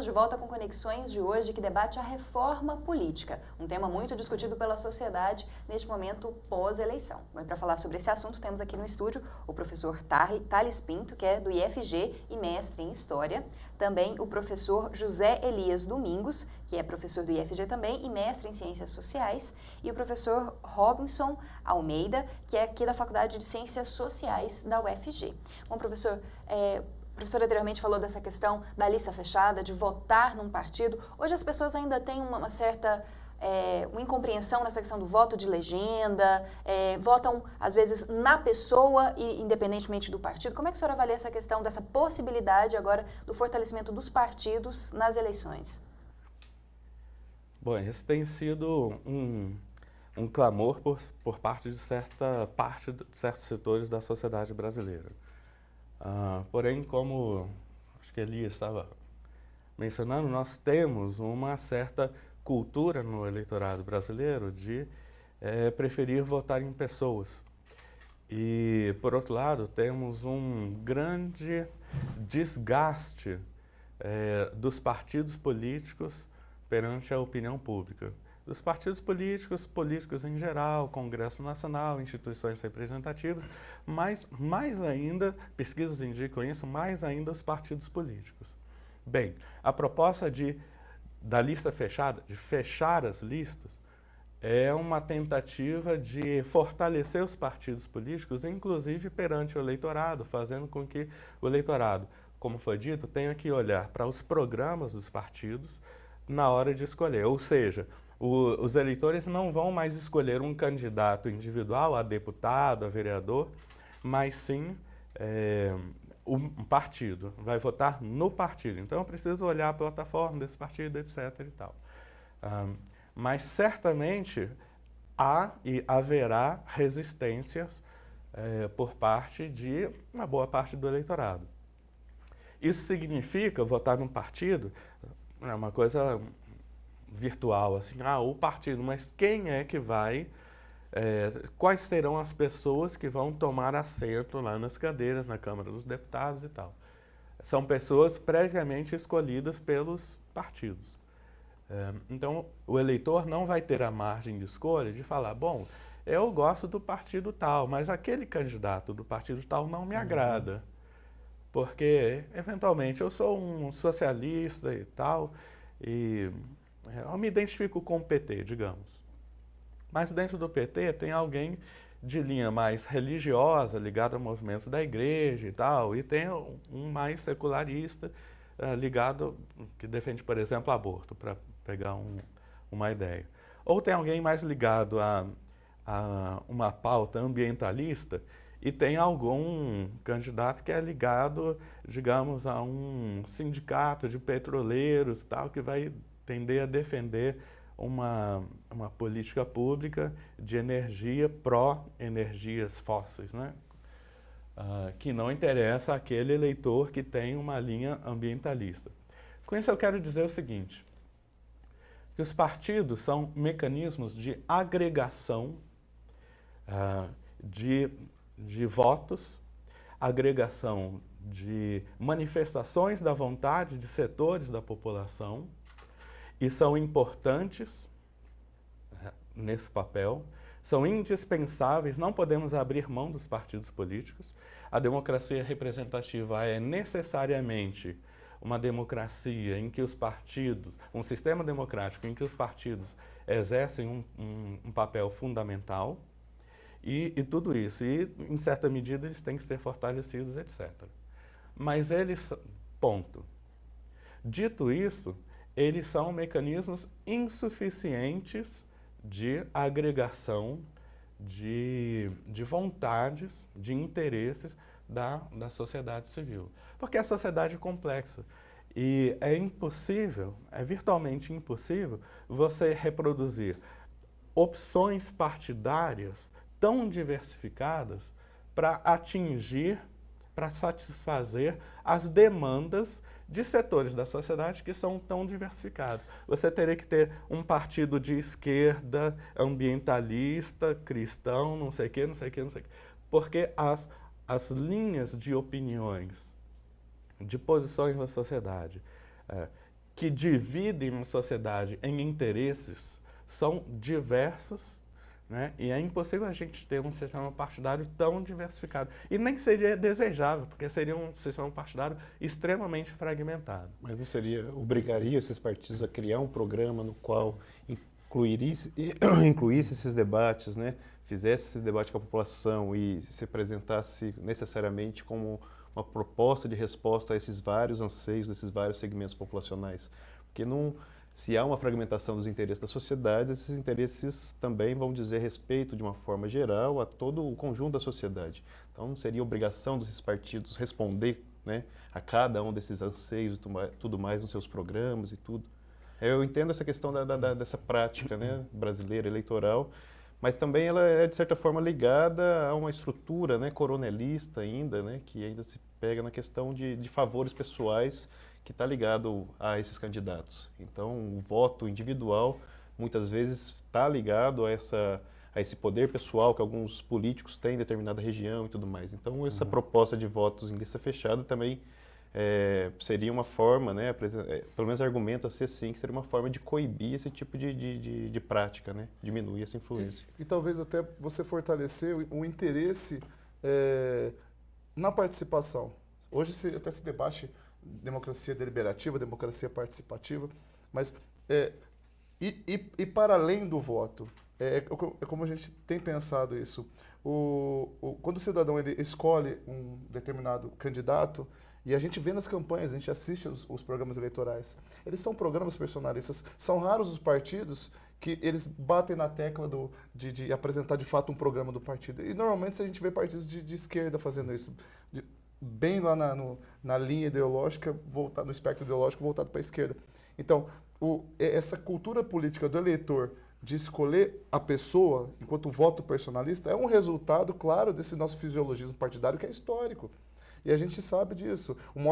Estamos de volta com Conexões de hoje, que debate a reforma política, um tema muito discutido pela sociedade neste momento pós-eleição. Mas para falar sobre esse assunto, temos aqui no estúdio o professor Thales Pinto, que é do IFG e mestre em História. Também o professor José Elias Domingos, que é professor do IFG também e mestre em Ciências Sociais. E o professor Robinson Almeida, que é aqui da Faculdade de Ciências Sociais da UFG. Bom, professor, a professora anteriormente falou dessa questão da lista fechada, de votar num partido. Hoje as pessoas ainda têm uma certa uma incompreensão nessa questão do voto de legenda, votam às vezes na pessoa e independentemente do partido. Como é que a senhora avalia essa questão dessa possibilidade agora do fortalecimento dos partidos nas eleições? Bom, esse tem sido um clamor por parte de certos setores da sociedade brasileira. Porém, como acho que Elias estava mencionando, nós temos uma certa cultura no eleitorado brasileiro de preferir votar em pessoas. E, por outro lado, temos um grande desgaste dos partidos políticos perante a opinião pública. Dos partidos políticos em geral, Congresso Nacional, instituições representativas, mas mais ainda, pesquisas indicam isso, mais ainda os partidos políticos. Bem, a proposta da lista fechada, de fechar as listas, é uma tentativa de fortalecer os partidos políticos, inclusive perante o eleitorado, fazendo com que o eleitorado, como foi dito, tenha que olhar para os programas dos partidos na hora de escolher, ou seja, os eleitores não vão mais escolher um candidato individual, a deputado, a vereador, mas sim um partido, vai votar no partido. Então eu preciso olhar a plataforma desse partido, etc. e tal. Mas certamente há e haverá resistências por parte de uma boa parte do eleitorado. Isso significa votar num partido, é uma coisa virtual, assim, o partido, mas quem é que vai, quais serão as pessoas que vão tomar assento lá nas cadeiras, na Câmara dos Deputados e tal. São pessoas previamente escolhidas pelos partidos. Então, o eleitor não vai ter a margem de escolha de falar, bom, eu gosto do partido tal, mas aquele candidato do partido tal não me agrada, porque, eventualmente, eu sou um socialista e tal, e eu me identifico com o PT, digamos. Mas dentro do PT tem alguém de linha mais religiosa, ligado a movimentos da igreja e tal, e tem um mais secularista, ligado, que defende, por exemplo, aborto, para pegar uma ideia. Ou tem alguém mais ligado a uma pauta ambientalista e tem algum candidato que é ligado, digamos, a um sindicato de petroleiros, tal, que vai tender a defender uma política pública de energia pró-energias fósseis, né? Que não interessa àquele eleitor que tem uma linha ambientalista. Com isso eu quero dizer o seguinte, que os partidos são mecanismos de agregação de votos, agregação de manifestações da vontade de setores da população, e são importantes nesse papel, são indispensáveis, não podemos abrir mão dos partidos políticos. A democracia representativa é necessariamente uma democracia em que os partidos, um sistema democrático em que os partidos exercem um papel fundamental, e tudo isso, e em certa medida eles têm que ser fortalecidos, etc. Mas eles, ponto. Dito isso, eles são mecanismos insuficientes de agregação de vontades, de interesses da sociedade civil. Porque a sociedade é complexa e é impossível, é virtualmente impossível, você reproduzir opções partidárias tão diversificadas para atingir, para satisfazer as demandas de setores da sociedade que são tão diversificados. Você teria que ter um partido de esquerda, ambientalista, cristão, não sei o quê, não sei o quê, não sei o quê. Porque as linhas de opiniões, de posições na sociedade, que dividem uma sociedade em interesses são diversos, né? E é impossível a gente ter um sistema partidário tão diversificado. E nem seria desejável, porque seria um sistema partidário extremamente fragmentado. Mas não seria, obrigaria esses partidos a criar um programa no qual incluísse esses debates, né? Fizesse esse debate com a população e se apresentasse necessariamente como uma proposta de resposta a esses vários anseios, desses vários segmentos populacionais? Porque não... Se há uma fragmentação dos interesses da sociedade, esses interesses também vão dizer respeito, de uma forma geral, a todo o conjunto da sociedade. Então, não seria obrigação desses partidos responder, né, a cada um desses anseios e tudo mais nos seus programas e tudo. Eu entendo essa questão dessa prática, né, brasileira, eleitoral, mas também ela é, de certa forma, ligada a uma estrutura, né, coronelista ainda, né, que ainda se pega na questão de favores pessoais, que está ligado a esses candidatos. Então, o voto individual muitas vezes está ligado a esse poder pessoal que alguns políticos têm em determinada região e tudo mais. Então, essa proposta de votos em lista fechada também seria uma forma, né, pelo menos argumenta-se assim, que seria uma forma de coibir esse tipo de prática, né, diminuir essa influência. E talvez até você fortalecer o interesse na participação. Hoje até se debate democracia deliberativa, democracia participativa, mas para além do voto, é como a gente tem pensado isso. Quando o cidadão ele escolhe um determinado candidato, e a gente vê nas campanhas, a gente assiste os programas eleitorais, eles são programas personalistas, são raros os partidos que eles batem na tecla de apresentar de fato um programa do partido. E normalmente a gente vê partidos de esquerda fazendo isso, bem lá na linha ideológica, no espectro ideológico voltado para a esquerda. Então, essa cultura política do eleitor de escolher a pessoa enquanto voto personalista é um resultado, claro, desse nosso fisiologismo partidário que é histórico. E a gente sabe disso. Um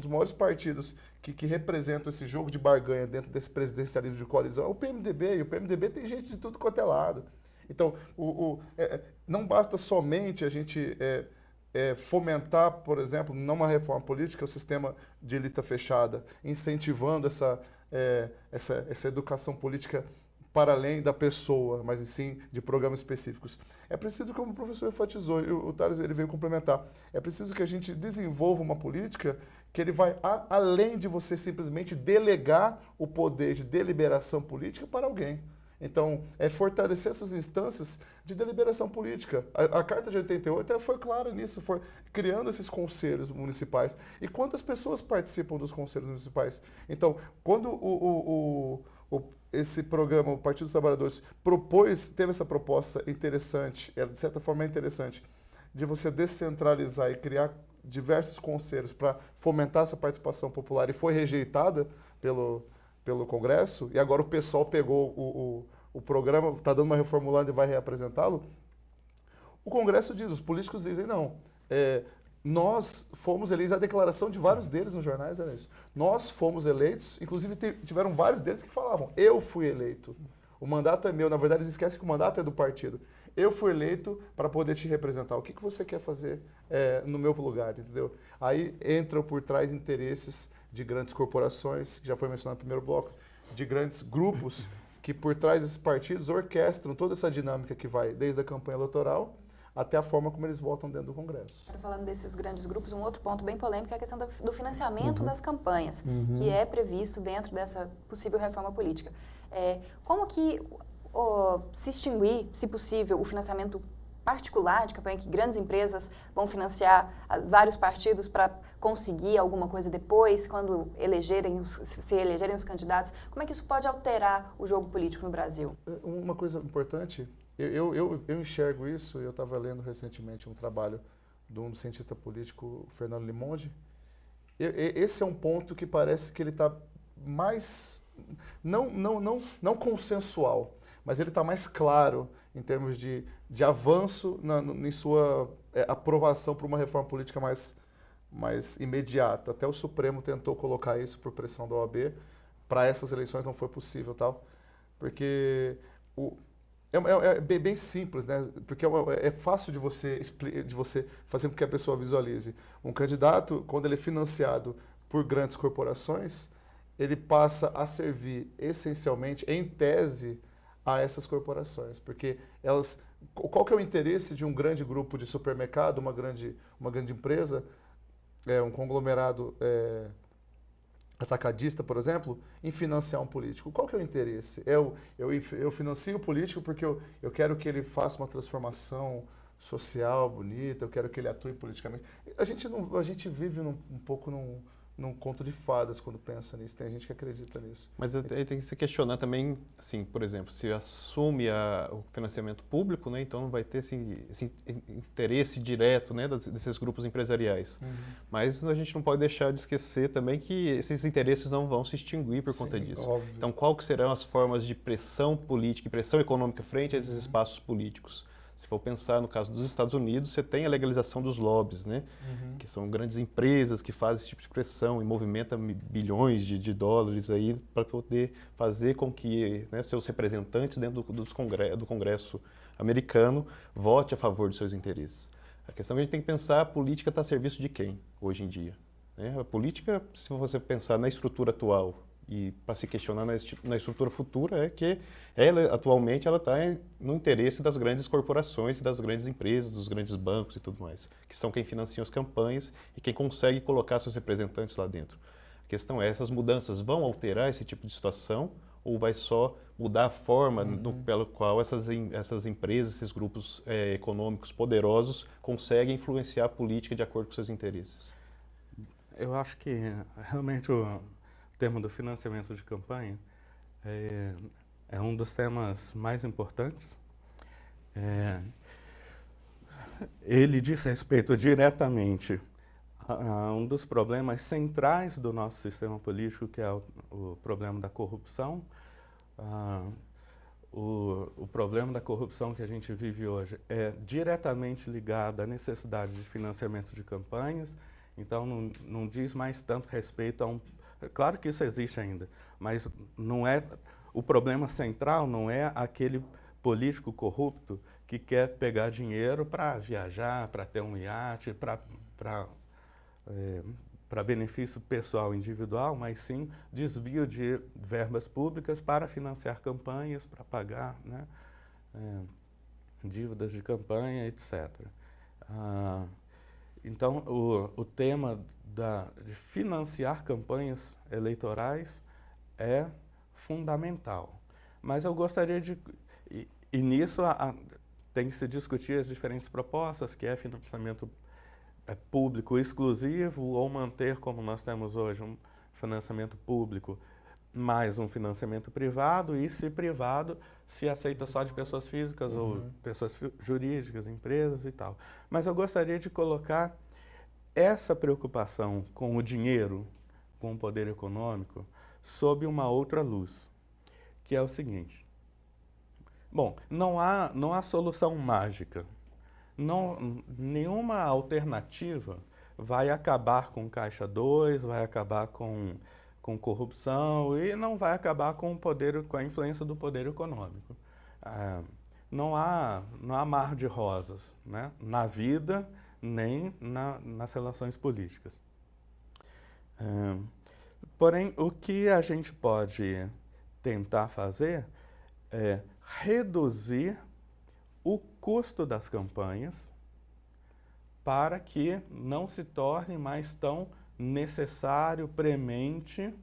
dos maiores partidos que representam esse jogo de barganha dentro desse presidencialismo de coalizão é o PMDB, e o PMDB tem gente de tudo quanto é lado. Então, não basta somente a gente fomentar, por exemplo, numa reforma política, o sistema de lista fechada, incentivando essa educação política para além da pessoa, mas sim de programas específicos. É preciso, como o professor enfatizou, e o Thales ele veio complementar, é preciso que a gente desenvolva uma política que ele vai além de você simplesmente delegar o poder de deliberação política para alguém. Então, é fortalecer essas instâncias de deliberação política. A Carta de 88 foi clara nisso, foi criando esses conselhos municipais. E quantas pessoas participam dos conselhos municipais? Então, quando esse programa, o Partido dos Trabalhadores, teve essa proposta interessante, de certa forma interessante, de você descentralizar e criar diversos conselhos para fomentar essa participação popular, e foi rejeitada pelo Congresso, e agora o PSOL pegou o programa, está dando uma reformulada e vai reapresentá-lo. O Congresso diz, os políticos dizem, não, nós fomos eleitos, a declaração de vários deles nos jornais era isso. Nós fomos eleitos, inclusive tiveram vários deles que falavam, eu fui eleito, o mandato é meu. Na verdade, eles esquecem que o mandato é do partido. Eu fui eleito para poder te representar. O que você quer fazer no meu lugar, entendeu? Aí entram por trás interesses de grandes corporações, que já foi mencionado no primeiro bloco, de grandes grupos que por trás desses partidos orquestram toda essa dinâmica que vai desde a campanha eleitoral até a forma como eles votam dentro do Congresso. Falando desses grandes grupos, um outro ponto bem polêmico é a questão do financiamento das campanhas, que é previsto dentro dessa possível reforma política. Como que se extinguir, se possível, o financiamento particular de campanha, que grandes empresas vão financiar vários partidos para conseguir alguma coisa depois, quando se elegerem os candidatos? Como é que isso pode alterar o jogo político no Brasil? Uma coisa importante, eu enxergo isso, eu estava lendo recentemente um trabalho de um cientista político, Fernando Limonde. Esse é um ponto que parece que ele está mais, não consensual, mas ele está mais claro em termos de avanço em sua aprovação para uma reforma política mais imediata. Até o Supremo tentou colocar isso por pressão da OAB, para essas eleições não foi possível, tal, porque é bem simples, né? Porque é fácil de você fazer com que a pessoa visualize. Um candidato, quando ele é financiado por grandes corporações, ele passa a servir essencialmente, em tese, a essas corporações, porque elas, qual que é o interesse de um grande grupo de supermercado, uma grande empresa, um conglomerado atacadista, por exemplo, em financiar um político? Qual que é o interesse? Eu financio o político porque eu quero que ele faça uma transformação social bonita, eu quero que ele atue politicamente. A gente vive um pouco num conto de fadas quando pensa nisso, tem gente que acredita nisso. Mas aí tem que se questionar também, assim, por exemplo, se assume o financiamento público, né, então não vai ter esse interesse direto, né, desses grupos empresariais. Mas a gente não pode deixar de esquecer também que esses interesses não vão se extinguir por conta disso. Óbvio. Então, qual que serão as formas de pressão política e pressão econômica frente a esses espaços políticos? Se for pensar no caso dos Estados Unidos, você tem a legalização dos lobbies, né? Que são grandes empresas que fazem esse tipo de pressão e movimentam bilhões de dólares aí para poder fazer com que, né, seus representantes dentro do Congresso americano vote a favor dos seus interesses. A questão é que a gente tem que pensar, a política está a serviço de quem hoje em dia? Né? A política, se você pensar na estrutura atual, e para se questionar na estrutura futura, é que atualmente ela está no interesse das grandes corporações, das grandes empresas, dos grandes bancos e tudo mais, que são quem financiam as campanhas e quem consegue colocar seus representantes lá dentro. A questão é, essas mudanças vão alterar esse tipo de situação ou vai só mudar a forma pela qual essas empresas, esses grupos econômicos poderosos conseguem influenciar a política de acordo com seus interesses? Eu acho que realmente o tema do financiamento de campanha é um dos temas mais importantes. Ele diz respeito diretamente a um dos problemas centrais do nosso sistema político, que é o problema da corrupção. O problema da corrupção que a gente vive hoje é diretamente ligado à necessidade de financiamento de campanhas, então não diz mais tanto respeito a um... Claro que isso existe ainda, mas não é, o problema central não é aquele político corrupto que quer pegar dinheiro para viajar, para ter um iate, para benefício pessoal individual, mas sim desvio de verbas públicas para financiar campanhas, para pagar, né, dívidas de campanha, etc. Então, o tema de financiar campanhas eleitorais é fundamental. Mas eu gostaria de... E nisso tem que se discutir as diferentes propostas, que é financiamento público exclusivo ou manter, como nós temos hoje, um financiamento público mais um financiamento privado, e se privado, se aceita só de pessoas físicas ou pessoas jurídicas, empresas e tal. Mas eu gostaria de colocar essa preocupação com o dinheiro, com o poder econômico, sob uma outra luz, que é o seguinte. Bom, não há solução mágica. Nenhuma alternativa vai acabar com Caixa 2, vai acabar com corrupção e não vai acabar com a influência do poder econômico. Não há mar de rosas, né, na vida, nem nas relações políticas. Porém, o que a gente pode tentar fazer é reduzir o custo das campanhas para que não se torne mais tão necessário, premente,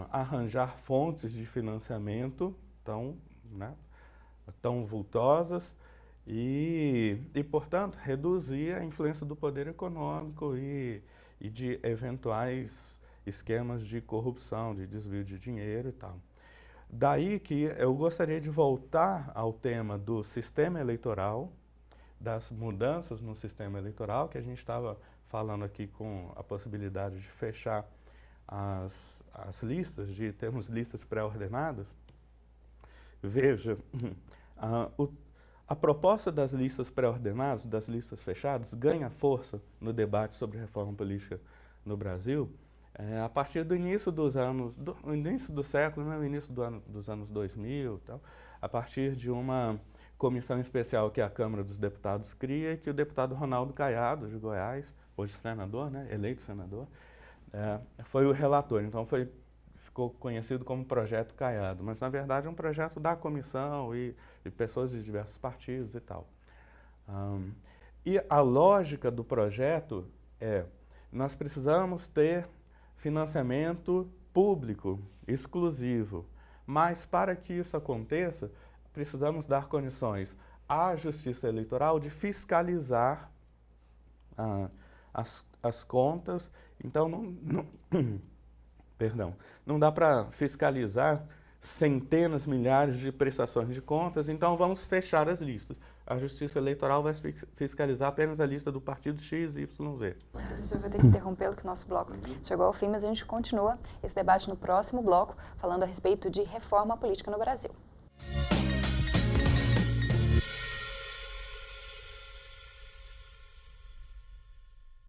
arranjar fontes de financiamento tão vultosas e, portanto, reduzir a influência do poder econômico e de eventuais esquemas de corrupção, de desvio de dinheiro e tal. Daí que eu gostaria de voltar ao tema do sistema eleitoral, das mudanças no sistema eleitoral, que a gente estava falando aqui com a possibilidade de fechar as listas, de termos listas pré-ordenadas. Veja, a proposta das listas pré-ordenadas, das listas fechadas, ganha força no debate sobre reforma política no Brasil a partir do início do início do século, né, o início dos anos 2000, tal, a partir de uma comissão especial que a Câmara dos Deputados cria, que o deputado Ronaldo Caiado, de Goiás, hoje senador, né, eleito senador, foi o relator, então ficou conhecido como Projeto Caiado, mas na verdade é um projeto da comissão e pessoas de diversos partidos e tal. E a lógica do projeto nós precisamos ter financiamento público, exclusivo, mas para que isso aconteça, precisamos dar condições à Justiça Eleitoral de fiscalizar as contas. Então, não dá para fiscalizar centenas, milhares de prestações de contas, então vamos fechar as listas. A Justiça Eleitoral vai fiscalizar apenas a lista do partido X, Y, Z. Professor, eu vou ter que interrompê-lo, que o nosso bloco chegou ao fim, mas a gente continua esse debate no próximo bloco, falando a respeito de reforma política no Brasil.